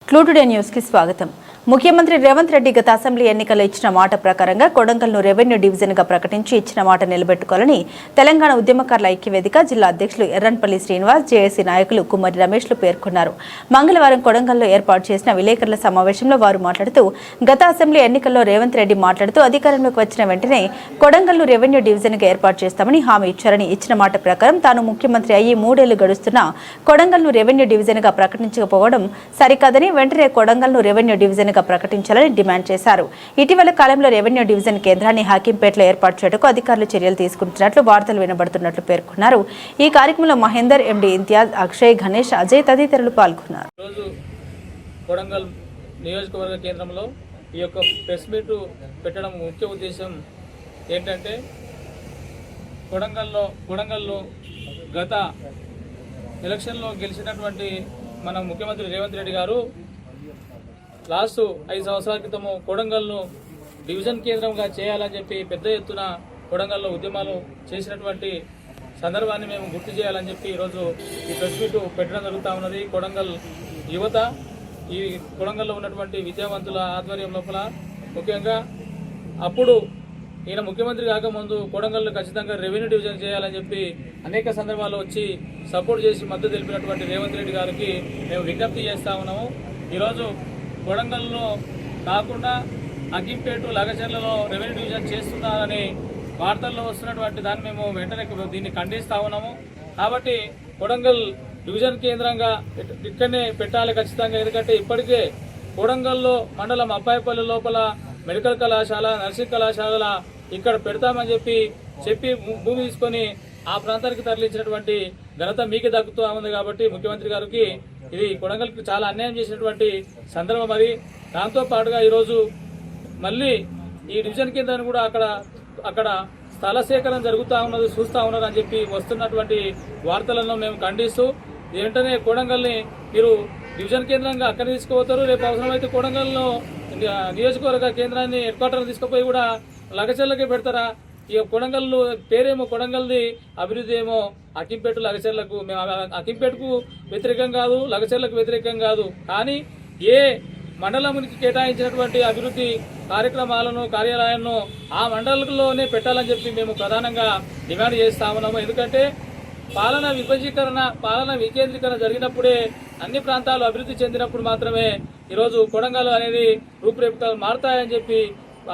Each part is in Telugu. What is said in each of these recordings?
క్లూటుడే న్యూస్ కి స్వాగతం. ముఖ్యమంత్రి రేవంత్ రెడ్డి గత అసెంబ్లీ ఎన్నికల్లో ఇచ్చిన మాట ప్రకారంగా కొడంగల్ను రెవెన్యూ డివిజన్ గా ప్రకటించి ఇచ్చిన మాట నిలబెట్టుకోవాలని తెలంగాణ ఉద్యమకారుల ఐక్యవేదిక జిల్లా అధ్యక్షులు ఎర్రన్పల్లి శ్రీనివాస్, జేఏసీ నాయకులు కుమ్మరి రమేష్లు పేర్కొన్నారు. మంగళవారం కొడంగల్లో ఏర్పాటు చేసిన విలేకరుల సమావేశంలో వారు మాట్లాడుతూ, గత అసెంబ్లీ ఎన్నికల్లో రేవంత్ రెడ్డి మాట్లాడుతూ అధికారంలోకి వచ్చిన వెంటనే కొడంగల్ను రెవెన్యూ డివిజన్ గా ఏర్పాటు చేస్తామని హామీ ఇచ్చారని, ఇచ్చిన మాట ప్రకారం తాను ముఖ్యమంత్రి అయ్యి 3 ఏళ్లు గడుస్తున్నా కొడంగల్ను రెవెన్యూ డివిజన్ గా ప్రకటించకపోవడం సరికాదని, వెంటనే కొడంగల్ను రెవెన్యూ డివిజన్ గా ప్రకటించాలని డిమాండ్ చేశారు. ఇటీవల కాలంలో రెవెన్యూ డివిజన్ కేంద్రాన్ని హాకింపేటలో ఏర్పాటు చేయడానికి అధికారులు చర్యలు తీసుకుంటున్నట్లు వార్తలు వినబడుతున్నట్లు పేర్కొన్నారు. ఈ కార్యక్రమంలో మహేందర్, ఎండి ఇంతియాజ్, అక్షయ్, గణేష్, అజయ్ తదితరులు పాల్గొన్నారు. కొడంగల్ నియోజకవర్గ కేంద్రంలో ఈ యొక్క ప్రెస్ మీట్ పెట్టడం ముఖ్య ఉద్దేశం ఏంటంటే, కొడంగల్లో గత ఎలక్షన్లో గెలిచినటువంటి మన ముఖ్యమంత్రి రేవంత్ రెడ్డి గారు లాస్ట్ 5 సంవత్సరాల క్రితము కొడంగల్ను డివిజన్ కేంద్రంగా చేయాలని చెప్పి పెద్ద ఎత్తున కొడంగల్లో ఉద్యమాలు చేసినటువంటి సందర్భాన్ని మేము గుర్తు చేయాలని చెప్పి ఈరోజు ఈ ప్రెస్ మీట్ పెట్టడం జరుగుతూ ఉన్నది. కొడంగల్ యువత, ఈ కొడంగల్లో ఉన్నటువంటి విద్యావంతుల ఆధ్వర్యం లోపల ముఖ్యంగా అప్పుడు ఈయన ముఖ్యమంత్రి కాకముందు కొడంగల్లో ఖచ్చితంగా రెవెన్యూ డివిజన్ చేయాలని చెప్పి అనేక సందర్భాల్లో వచ్చి సపోర్ట్ చేసి మద్దతు తెలిపినటువంటి రేవంత్ రెడ్డి గారికి మేము విజ్ఞప్తి చేస్తా ఉన్నాము. ఈరోజు కొడంగల్లో కాకుండా అగ్గిపేట, లగచర్లలో రెవెన్యూ డివిజన్ చేస్తున్నారని వార్తల్లో వస్తున్నటువంటి దాన్ని మేము వెంటనే దీన్ని ఖండిస్తా ఉన్నాము. కాబట్టి కొడంగల్ డివిజన్ కేంద్రంగా ఇక్కడనే పెట్టాలి ఖచ్చితంగా. ఎందుకంటే ఇప్పటికే కొడంగల్లో మండలం అబ్బాయిపల్లి లోపల మెడికల్ కళాశాల, నర్సింగ్ కళాశాల ఇక్కడ పెడతామని చెప్పి భూమి తీసుకొని ఆ ప్రాంతానికి తరలించినటువంటి ఘనత మీకు దక్కుతూ ఉంది. కాబట్టి ముఖ్యమంత్రి గారికి ఇది కొడంగల్కి చాలా అన్యాయం చేసినటువంటి సందర్భం అది. దాంతో పాటుగా ఈరోజు మళ్ళీ ఈ డివిజన్ కేంద్రాన్ని కూడా అక్కడ స్థల సేకరణ జరుగుతూ ఉన్నది, చూస్తూ ఉన్నారు అని చెప్పి వస్తున్నటువంటి వార్తలను మేము ఖండిస్తూ, వెంటనే కొడంగల్ని మీరు డివిజన్ కేంద్రంగా అక్కడ తీసుకుపోతారు. రేపు అవసరమైతే కొడంగల్లో నియోజకవర్గ కేంద్రాన్ని హెడ్ క్వార్టర్ తీసుకుపోయి కూడా లగచర్లకే పెడతారా? ఇక కొడంగల్ పేరేమో కొడంగల్ది, అభివృద్ధి ఏమో అకింపేట, లగచర్లకు. మేము అకింపేటకు వ్యతిరేకం కాదు, లగచర్లకు వ్యతిరేకం కాదు. కానీ ఏ మండలానికి కేటాయించినటువంటి అభివృద్ధి కార్యక్రమాలను, కార్యాలయాలను ఆ మండలంలోనే పెట్టాలని చెప్పి మేము ప్రధానంగా డిమాండ్ చేస్తా ఉన్నాము. ఎందుకంటే పాలన విభజీకరణ, పాలన వికేంద్రీకరణ జరిగినప్పుడే అన్ని ప్రాంతాలు అభివృద్ధి చెందినప్పుడు మాత్రమే ఈరోజు కొడంగల్ అనేది రూపురేఖలు మారుతాయని చెప్పి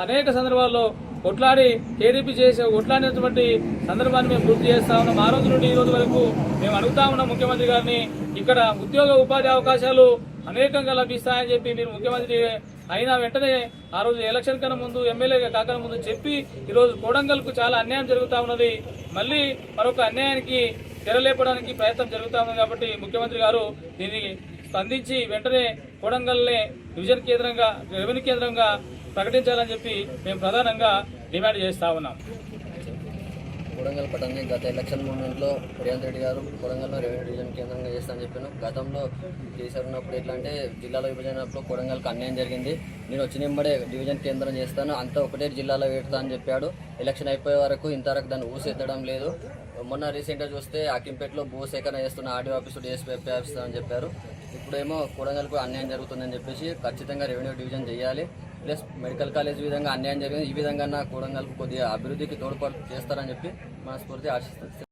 అనేక సందర్భాల్లో కొట్లాడి కేడీపీ చేసి కొట్లాడినటువంటి సందర్భాన్ని మేము గుర్తు చేస్తా ఉన్నాం. ఆ రోజు నుండి ఈ రోజు వరకు మేము అడుగుతా ఉన్నాం ముఖ్యమంత్రి గారిని, ఇక్కడ ఉద్యోగ ఉపాధి అవకాశాలు అనేకంగా లభిస్తాయని చెప్పి మీరు ముఖ్యమంత్రి అయినా వెంటనే ఆ రోజు ఎలక్షన్ కన్నా ముందు, ఎమ్మెల్యేగా కాకన ముందు చెప్పి ఈరోజు కొడంగల్కు చాలా అన్యాయం జరుగుతూ ఉన్నది. మళ్ళీ మరొక అన్యాయానికి తెరలేపడానికి ప్రయత్నం జరుగుతూ ఉంది. కాబట్టి ముఖ్యమంత్రి గారు దీన్ని స్పందించి వెంటనే కొడంగల్నే డివిజన్ కేంద్రంగా, రెవెన్యూ కేంద్రంగా ప్రకటించాలని చెప్పి మేము ప్రధానంగా డిమాండ్ చేస్తా ఉన్నాం. కొడంగల్ పట్టణాన్ని గత ఎలక్షన్ మూమెంట్లో రేవంత్ రెడ్డి గారు కొడంగల్లో రెవెన్యూ డివిజన్ కేంద్రంగా చేస్తానని చెప్పాను. గతంలో కేసీఆర్ ఉన్నప్పుడు ఎట్లా అంటే జిల్లాలో విభజనప్పుడు కొడంగల్కి అన్యాయం జరిగింది. నేను వచ్చినప్పుడే డివిజన్ కేంద్రం చేస్తాను, అంతా ఒకటే జిల్లాలో పెడతా అని చెప్పాడు. ఎలక్షన్ అయిపోయే వరకు ఇంతవరకు దాన్ని ఊసెత్తడం లేదు. మొన్న రీసెంట్గా చూస్తే అకింపేటలో భూసేకరణ చేస్తున్న ఆర్డీ ఆఫీసు, డిఎస్పీ ఆఫీసు అని చెప్పారు. ఇప్పుడేమో కొడంగల్కు అన్యాయం జరుగుతుందని చెప్పేసి ఖచ్చితంగా రెవెన్యూ డివిజన్ చేయాలి. ప్లస్ మెడికల్ కాలేజ్ విధంగా అన్యాయం జరిగింది, ఈ విధంగా నా కొడంగల్కు కొద్దిగా అభివృద్ధికి తోడ్పాటు చేస్తారని చెప్పి మనస్ఫూర్తి ఆశిస్తుంది.